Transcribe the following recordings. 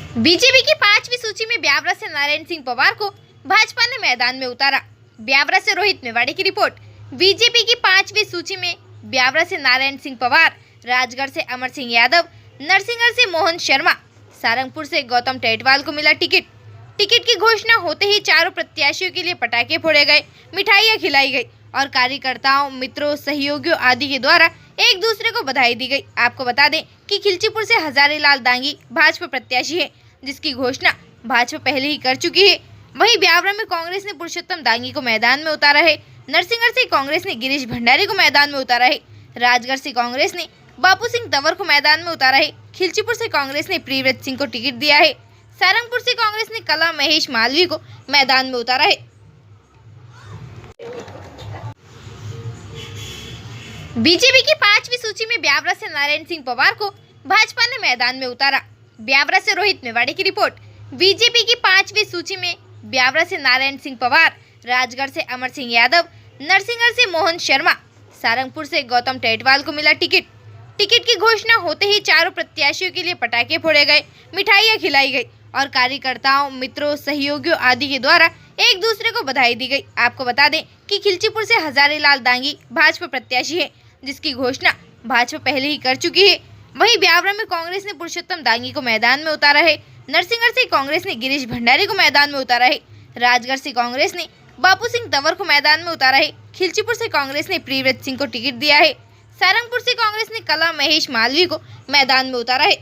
BJP की 5वीं सूची में ब्यावरा से नारायण सिंह पवार को भाजपा ने मैदान में उतारा। ब्यावरा से रोहित मेवाड़ी की रिपोर्ट। बीजेपी की 5वीं सूची में ब्यावरा से नारायण सिंह पवार, राजगढ़ से अमर सिंह यादव, नरसिंहगढ़ से मोहन शर्मा, सारंगपुर से गौतम टेटवाल को मिला टिकट। टिकट की घोषणा होते ही चारों प्रत्याशियों के लिए पटाखे फोड़े गए, मिठाइयां खिलाई गई और कार्यकर्ताओं, मित्रों, सहयोगियों आदि के द्वारा एक दूसरे को बधाई दी गई। आपको बता दें कि खिलचीपुर से हजारीलाल दांगी भाजपा प्रत्याशी है, जिसकी घोषणा भाजपा पहले ही कर चुकी है। वहीं ब्यावरा में कांग्रेस ने पुरुषोत्तम दांगी को मैदान में उतारा है। नरसिंहगढ़ से कांग्रेस ने गिरीश भंडारी को मैदान में उतारा है। राजगढ़ से कांग्रेस ने बापू सिंह तंवर को मैदान में उतारा है। खिलचीपुर से कांग्रेस ने प्रियव्रत सिंह को टिकट दिया है। सारंगपुर से कांग्रेस ने कला महेश मालवीय को मैदान में उतारा है। बीजेपी की 5वीं सूची में ब्यावरा से नारायण सिंह पवार को भाजपा ने मैदान में उतारा। ब्यावरा से रोहित मेवाड़ी की रिपोर्ट। बीजेपी की 5वीं सूची में ब्यावरा से नारायण सिंह पवार, राजगढ़ से अमर सिंह यादव, नरसिंहगढ़ से मोहन शर्मा, सारंगपुर से गौतम टेटवाल को मिला टिकट। टिकट की घोषणा होते ही चारों प्रत्याशियों के लिए पटाखे फोड़े गए, मिठाइयां खिलाई गई और कार्यकर्ताओं, मित्रों, सहयोगियों आदि के द्वारा एक दूसरे को बधाई दी गई। आपको बता दें कि खिलचीपुर से हजारीलाल दांगी भाजपा प्रत्याशी है, जिसकी घोषणा भाजपा पहले ही कर चुकी है। वहीं ब्यावरा में कांग्रेस ने पुरुषोत्तम दांगी को मैदान में उतारा है। नरसिंहगढ़ से कांग्रेस ने गिरीश भंडारी को मैदान में उतारा है। राजगढ़ से कांग्रेस ने बापू सिंह तंवर को मैदान में उतारा है। खिलचीपुर से कांग्रेस ने प्रियव्रत सिंह को टिकट दिया है। सारंगपुर से कांग्रेस ने कला महेश मालवीय को मैदान में उतारा है।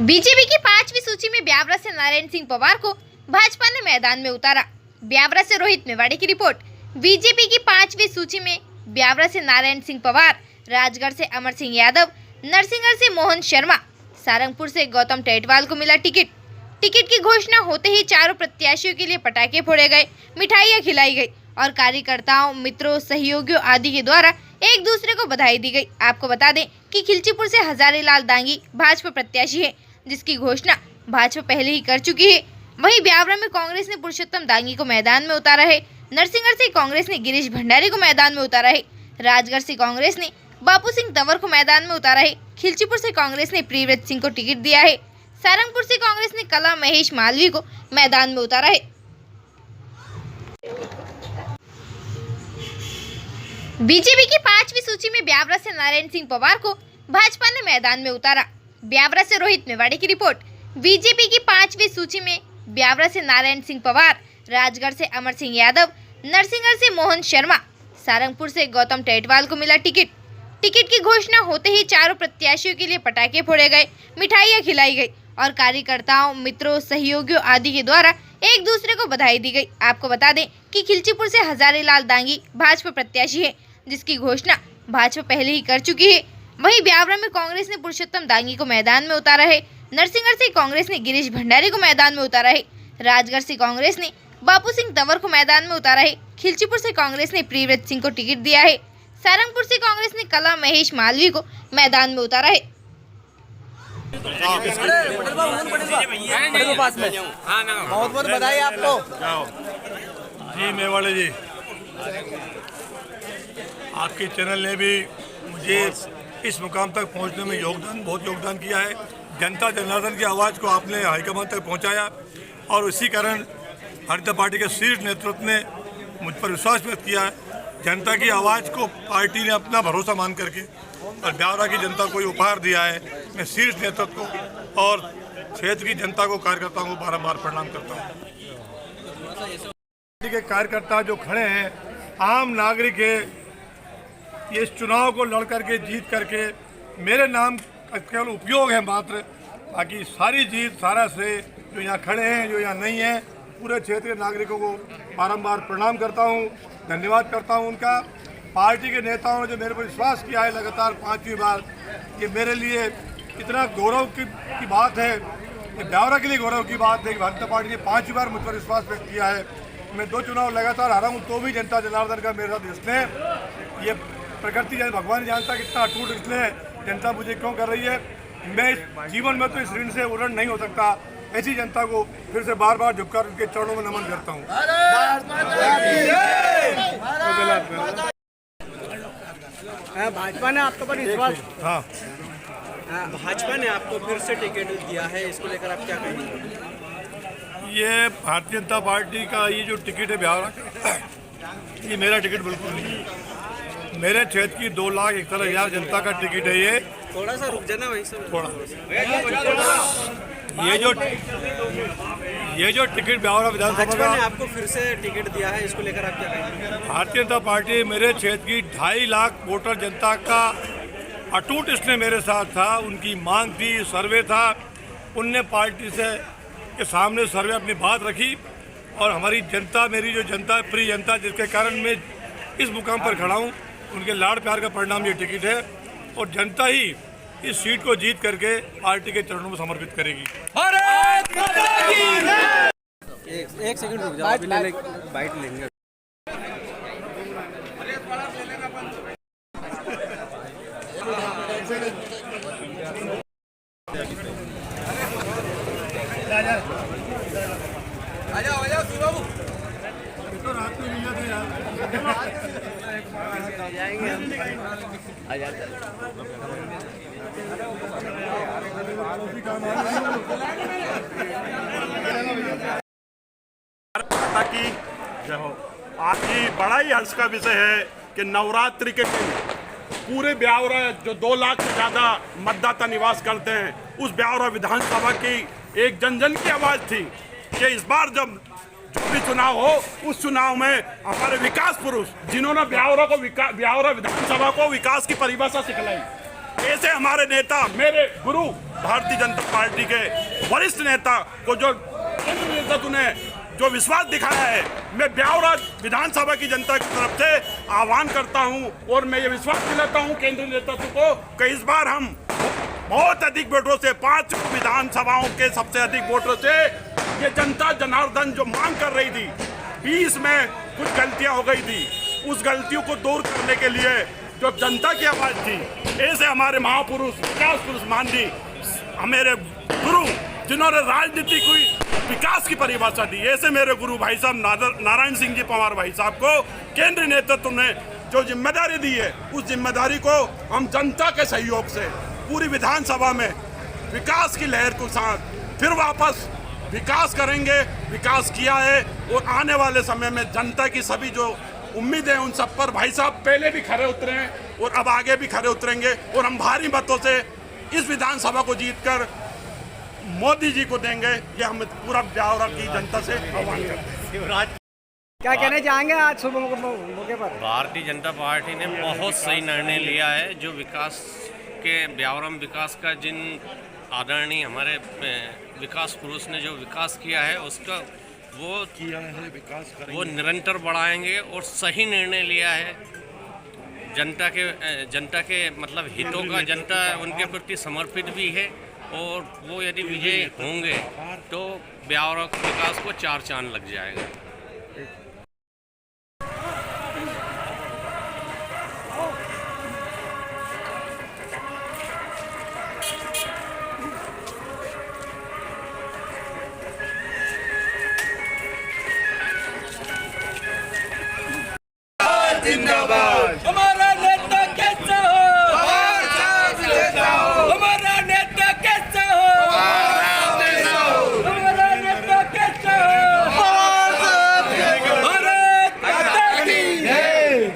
बीजेपी की 5वीं सूची में ब्यावरा से नारायण सिंह पवार को भाजपा ने मैदान में उतारा। ब्यावरा से रोहित मेवाड़ी की रिपोर्ट। बीजेपी की 5वीं सूची में ब्यावरा से नारायण सिंह पवार, राजगढ़ से अमर सिंह यादव, नरसिंहगढ़ से मोहन शर्मा, सारंगपुर से गौतम टेटवाल को मिला टिकट। टिकट की घोषणा होते ही चारों प्रत्याशियों के लिए पटाखे फोड़े गए, मिठाइयां खिलाई गई और कार्यकर्ताओं, मित्रों, सहयोगियों आदि के द्वारा एक दूसरे को बधाई दी गई। आपको बता दें कि खिलचीपुर से हजारीलाल दांगी भाजपा प्रत्याशी है, जिसकी घोषणा भाजपा पहले ही कर चुकी है। वहीं ब्यावरा में कांग्रेस ने पुरुषोत्तम दांगी को मैदान में उतारा है। नरसिंहगढ़ से कांग्रेस ने गिरीश भंडारी को मैदान में उतारा है। राजगढ़ से कांग्रेस ने बापू सिंह तंवर को मैदान में उतारा है। खिलचीपुर से कांग्रेस ने प्रियव्रत सिंह को टिकट दिया है। सारंगपुर से कांग्रेस ने कला महेश मालवीय को मैदान में उतारा है। बीजेपी की 5वीं सूची में ब्यावरा से नारायण सिंह पवार को भाजपा ने मैदान में उतारा। ब्यावरा से रोहित मेवाड़ी की रिपोर्ट। बीजेपी की 5वीं सूची में ब्यावरा से नारायण सिंह पवार, राजगढ़ से अमर सिंह यादव, नरसिंहगढ़ से मोहन शर्मा, सारंगपुर से गौतम टेटवाल को मिला टिकट। टिकट की घोषणा होते ही चारों प्रत्याशियों के लिए पटाखे फोड़े गए, मिठाइयां खिलाई गई और कार्यकर्ताओं, मित्रों, सहयोगियों आदि के द्वारा एक दूसरे को बधाई दी गई। आपको बता दें कि खिलचीपुर से हजारीलाल दांगी भाजपा प्रत्याशी है, जिसकी घोषणा भाजपा पहले ही कर चुकी है। वहीं ब्यावरा में कांग्रेस ने पुरुषोत्तम दांगी को मैदान में उतारा है। नरसिंहगढ़ से कांग्रेस ने गिरीश भंडारी को मैदान में उतारा है। राजगढ़ से कांग्रेस ने बापू सिंह तंवर को मैदान में उतारा है। खिलचीपुर से कांग्रेस ने प्रियव्रत सिंह को टिकट दिया है। सारंगपुर से कांग्रेस ने कला महेश मालवीय को मैदान में उतारा है। बहुत बहुत बधाई आपको। जी मेवाड़े जी, आपके चैनल ने भी मुझे इस मुकाम तक पहुंचने में बहुत योगदान किया है। जनता जनार्दन की आवाज़ को आपने हाईकमान तक पहुंचाया और इसी कारण भारतीय जनता पार्टी के शीर्ष नेतृत्व ने मुझ पर विश्वास व्यक्त किया है। जनता की आवाज़ को पार्टी ने अपना भरोसा मान करके और ब्यावरा की जनता को उपहार दिया है। मैं शीर्ष नेतृत्व को और क्षेत्र की जनता को, कार्यकर्ताओं को बारंबार प्रणाम करता हूँ। पार्टी के कार्यकर्ता जो खड़े हैं, आम नागरिक है, ये इस चुनाव को लड़ करके जीत करके मेरे नाम केवल उपयोग है मात्र, बाकी सारी जीत, सारा श्रेय जो यहाँ खड़े हैं, जो यहाँ नहीं है, पूरे क्षेत्र के नागरिकों को बारंबार प्रणाम करता हूँ, धन्यवाद करता हूँ उनका। पार्टी के नेताओं ने जो मेरे पर विश्वास किया है लगातार 5वीं बार, ये मेरे लिए इतना गौरव की बात है, ये ब्यावरा के लिए गौरव की बात है कि भारतीय जनता पार्टी ने 5वीं बार मुझ पर विश्वास व्यक्त किया है। मैं 2 चुनाव लगातार हारा हूँ, तो भी जनता जनार्दन का मेरे साथ स्नेह, ये प्रकृति जाने भगवान जानता कितना अटूट स्नेह जनता मुझे क्यों कर रही है। मैं इस जीवन में तो इस ऋण से उड़न नहीं हो सकता। ऐसी जनता को फिर से बार बार झुककर उनके चरणों में नमन करता हूँ। भाजपा ने आपके पर विश्वास हाँ, भाजपा ने आपको फिर से टिकट दिया है, इसको लेकर आप क्या कहेंगे? ये भारतीय जनता पार्टी का ये जो टिकट है ब्यावरा का, ये मेरा टिकट बिल्कुल नहीं है। मेरे क्षेत्र की 2,61,000 जनता का टिकट है ये। थोड़ा सा रुक जाना वहीं से। थोड़ा ये जो टिकट ब्यावरा विधानसभा भाजपा ने का, आपको फिर से टिकट दिया है, इसको लेकर आप क्या कहेंगे? भारतीय जनता पार्टी मेरे क्षेत्र की 2.5 लाख वोटर जनता का अटूट इसने मेरे साथ था। उनकी मांग थी, सर्वे था, उनने पार्टी से के सामने सर्वे अपनी बात रखी और हमारी जनता, मेरी जो जनता प्रिय जनता, जिसके कारण मैं इस मुकाम पर खड़ा हूँ, उनके लाड़ प्यार का परिणाम ये टिकट है और जनता ही इस सीट को जीत करके पार्टी के चरणों में समर्पित करेगी। एक सेकंड रुक जाओ, अभी बाइट लेंगे। माता की जय हो। आज की बड़ा ही हर्ष का विषय है कि नवरात्रि के दिन पूरे ब्यावरा जो 2 लाख से ज़्यादा मतदाता निवास करते हैं, उस ब्यावरा विधानसभा की एक जन जन की आवाज़ थी कि इस बार जब जो भी चुनाव हो, उस चुनाव में हमारे विकास पुरुष जिन्होंने ब्यावरा विधानसभा को विकास की परिभाषा सिखलाई, ऐसे हमारे नेता, मेरे गुरु भारतीय जनता पार्टी के वरिष्ठ नेता को जो केंद्र नेतृत्व ने जो विश्वास दिखाया है, मैं ब्यावरा विधानसभा की जनता की तरफ से आह्वान करता हूं और मैं ये विश्वास दिलाता हूं केंद्रीय नेतृत्व को कि इस बार हम बहुत अधिक वोटों से, 5 विधानसभाओं के सबसे अधिक वोटों से, ये जनता जनार्दन जो मांग कर रही थी, 20 में कुछ गलतियां हो गई थी, उस गलतियों को दूर करने के लिए जो जनता की आवाज़ थी, ऐसे हमारे महापुरुष, विकास पुरुष माननीय मेरे गुरु जिन्होंने राजनीति को विकास की परिभाषा दी, ऐसे मेरे गुरु भाई साहब नारायण सिंह जी पवार भाई साहब को केंद्रीय नेतृत्व ने जो जिम्मेदारी दी है, उस जिम्मेदारी को हम जनता के सहयोग से पूरी विधानसभा में विकास की लहर को साथ फिर वापस विकास करेंगे। विकास किया है और आने वाले समय में जनता की सभी जो उम्मीद है, उन सब पर भाई साहब पहले भी खरे उतरे हैं और अब आगे भी खरे उतरेंगे और हम भारी मतों से इस विधानसभा को जीतकर मोदी जी को देंगे। ये हम पूरा ब्यावरा की जनता से आह्वान करते हैं। क्या कहना चाहेंगे आज शुभ मौके पर? भारतीय जनता पार्टी ने बहुत सही निर्णय लिया है। जो विकास के ब्यावरा में विकास का जिन आदरणीय हमारे विकास पुरुष ने जो विकास किया है, उसका वो निरंतर बढ़ाएंगे और सही निर्णय लिया है। जनता के मतलब हितों का जनता उनके प्रति समर्पित भी है और वो यदि विजयी होंगे तो ब्यावरा के विकास को 4 चांद लग जाएगा। हमारा नेता कैसा हो, हमारा नेता कैसा हो, हमारा नेता कैसा हो। भारत माता की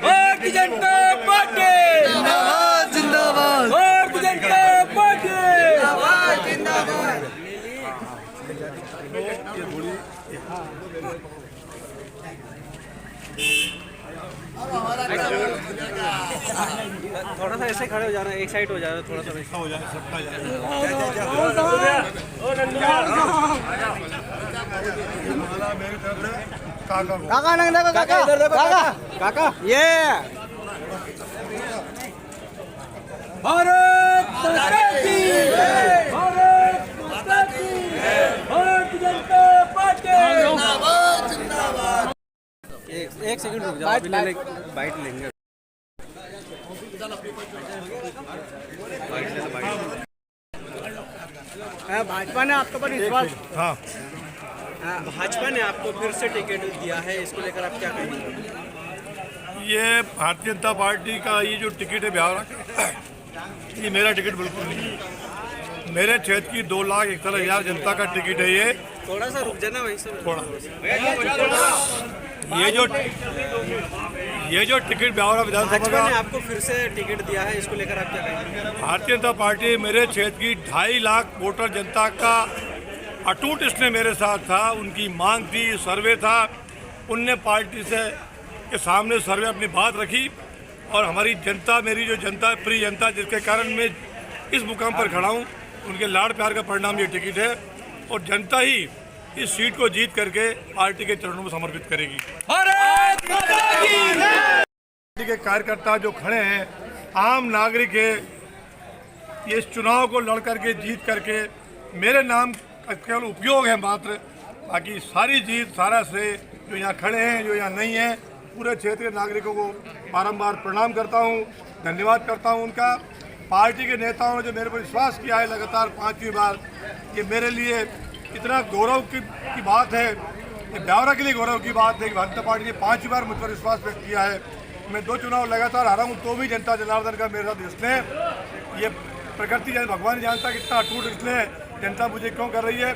भारतीय जनता पार्टी जिंदाबाद, भारतीय जनता पार्टी जिंदाबाद। थोड़ा सा ऐसे खड़े हो जाना, एक साइड हो जाना, थोड़ा सा हो जाए, सबका जाए। मेरी तरफ से काका को। काका नंग देखो, काका इधर देखो, काका काका ये भारत माता की, भारत माता की, भारतीय जनता पार्टी जिंदाबाद। एक सेकंड रुक जाओ, अभी बाइट लेंगे। भाजपा ने आपके पर विश्वास हाँ, भाजपा ने आपको फिर से टिकट दिया है, इसको लेकर आप क्या कहेंगे? ये भारतीय जनता पार्टी का ये जो टिकट है ब्यावरा का, ये मेरा टिकट बिल्कुल नहीं है। मेरे क्षेत्र की 2,61,000 जनता का टिकट है ये। थोड़ा सा रुक जाना वहीं से। थोड़ा ये जो टिकट ब्यावरा विधानसभा भाजपा ने का आपको फिर से टिकट दिया है, इसको लेकर आप क्या कहेंगे? भारतीय जनता पार्टी मेरे क्षेत्र की 2.5 लाख वोटर जनता का अटूट इसने मेरे साथ था। उनकी मांग थी, सर्वे था, उनने पार्टी से के सामने सर्वे अपनी बात रखी और हमारी जनता, मेरी जो जनता है, प्रिय जनता, जिसके कारण मैं इस मुकाम पर खड़ा हूँ, उनके लाड़ प्यार का परिणाम ये टिकट है और जनता ही इस सीट को जीत करके पार्टी के चरणों में समर्पित करेगी। पार्टी के कार्यकर्ता जो खड़े हैं, आम नागरिक है, ये इस चुनाव को लड़ करके जीत करके मेरे नाम का केवल उपयोग है मात्र। बाकी सारी जीत, सारा श्रेय जो यहाँ खड़े हैं, जो यहाँ नहीं है, पूरे क्षेत्र के नागरिकों को बारंबार प्रणाम करता हूँ, धन्यवाद करता हूँ उनका। पार्टी के नेताओं ने जो मेरे पर विश्वास किया है लगातार 5वीं बार, ये मेरे लिए इतना गौरव की बात है, ये ब्यावरा के लिए गौरव की बात है कि भारतीय पार्टी ने 5वीं बार मुझ पर विश्वास व्यक्त किया है। मैं 2 चुनाव लगातार हारा हूँ, तो भी जनता जनार्दन का मेरे साथ स्नेह, ये प्रकृति जाने भगवान जानता कितना अटूट स्नेह जनता मुझे क्यों कर रही है।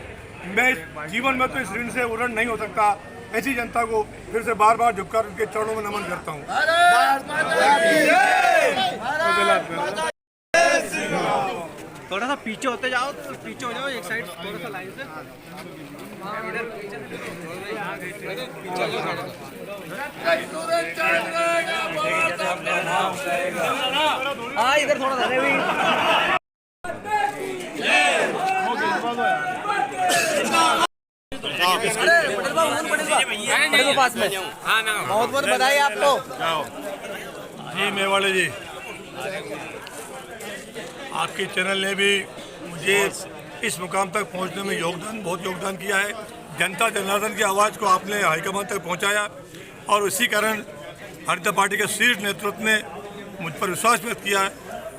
मैं इस जीवन में तो इस ऋण से उड़न नहीं हो सकता। ऐसी जनता को फिर से बार बार झुककर उनके चरणों में नमन करता हूँ। थोड़ा सा पीछे होते जाओ, तो पीछे हो जाओ एक साइड, थोड़ा सा लाइन से इधर हाँ, इधर थोड़ा सा पास में। बहुत बहुत बधाई आपको। जी मेवाड़े जी, आपके चैनल ने भी मुझे इस मुकाम तक पहुंचने में बहुत योगदान किया है। जनता जनार्दन की आवाज़ को आपने हाईकमान तक पहुंचाया और इसी कारण भारतीय जनता पार्टी के शीर्ष नेतृत्व ने मुझ पर विश्वास व्यक्त किया है।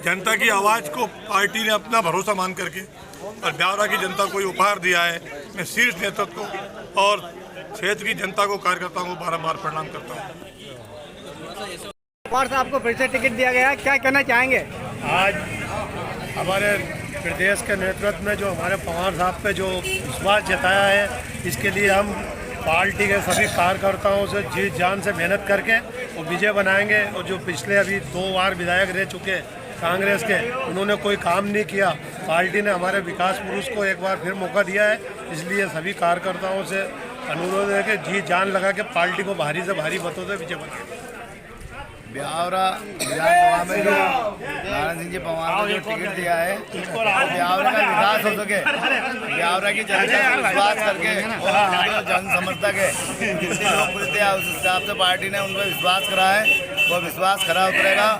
जनता की आवाज़ को पार्टी ने अपना भरोसा मान करके और ब्यावरा की जनता को उपहार दिया है। मैं शीर्ष नेतृत्व को और क्षेत्र की जनता को, कार्यकर्ताओं को बारंबार प्रणाम करता हूँ। पवार साहब को फिर से टिकट दिया गया, क्या कहना चाहेंगे? आज हमारे प्रदेश के नेतृत्व में जो हमारे पवार साहब पे जो विश्वास जताया है, इसके लिए हम पार्टी के सभी कार्यकर्ताओं से जी जान से मेहनत करके वो विजय बनाएंगे। और जो पिछले अभी 2 बार विधायक रह चुके कांग्रेस के, उन्होंने कोई काम नहीं किया। पार्टी ने हमारे विकास पुरुष को एक बार फिर मौका दिया है, इसलिए सभी कार्यकर्ताओं से अनुरोध है कि जी जान लगा के पार्टी को भारी से भारी मतों से विजय बनाएं। ब्यावरा विधानसभा में जो नारायण सिंह जी पवार को जो टिकट दिया है, ब्यावरा का विकास हो सके, ब्यावरा की जनता को विश्वास करके और जन समर्थक है, जितनी लोकप्रियता है उस हिसाब से पार्टी ने उन पर विश्वास करा है। वो विश्वास खरा उतरेगा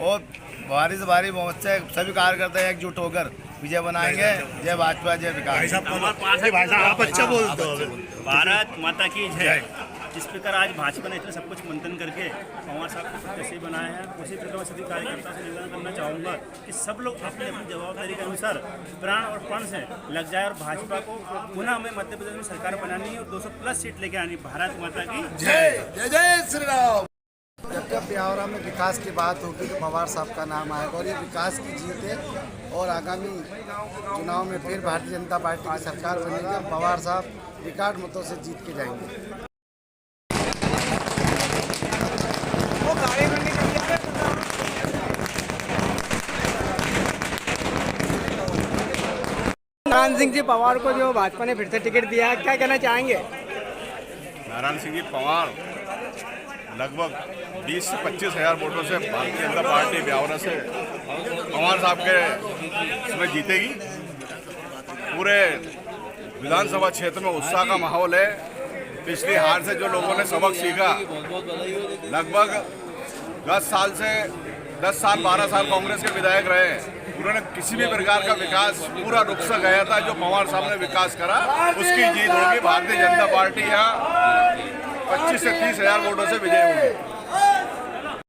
और भारी से भारी बहुत से सभी कार्यकर्ता एकजुट होकर विजय बनाएंगे। जय भाजपा, जय विकास। आप अच्छा बोलते हो। भारत माता की जय। जिस प्रकार आज भाजपा ने इतना सब कुछ मंथन करके पवार साहब को कैसे बनाया है, उसी प्रकार मैं सभी कार्यकर्ताओं से निवेदन करना चाहूँगा कि सब लोग अपनी अपनी जवाबदारी के अनुसार प्राण और पण से लग जाए और भाजपा को पुनः हमें मध्य प्रदेश में सरकार बनानी है और 200+ सीट लेके आनी। भारत माता की जय। जय जय श्री राम। जब ब्यावरा में विकास की बात होगी तो पवार साहब का नाम आएगा और ये विकास की जीत है और आगामी चुनाव में फिर भारतीय जनता पार्टी की सरकार बनेगी और पवार साहब रिकॉर्ड मतों से जीत के जाएंगे। नारायण सिंह जी पवार को जो भाजपा ने फिर से टिकट दिया है, क्या कहना चाहेंगे? नारायण सिंह जी पवार लगभग 20 से 25 हज़ार वोटों से भारतीय जनता पार्टी ब्यावरा से पवार साहब के इसमें जीतेगी। पूरे विधानसभा क्षेत्र में उत्साह का माहौल है। पिछली हार से जो लोगों ने सबक सीखा, लगभग 10 साल 12 साल कांग्रेस के विधायक रहे, उन्होंने किसी भी प्रकार का विकास पूरा रुक सा गया था। जो पवार साहब ने विकास करा उसकी जीत होगी। भारतीय जनता पार्टी यहाँ 25 से 30 हज़ार वोटों से विजय होगी।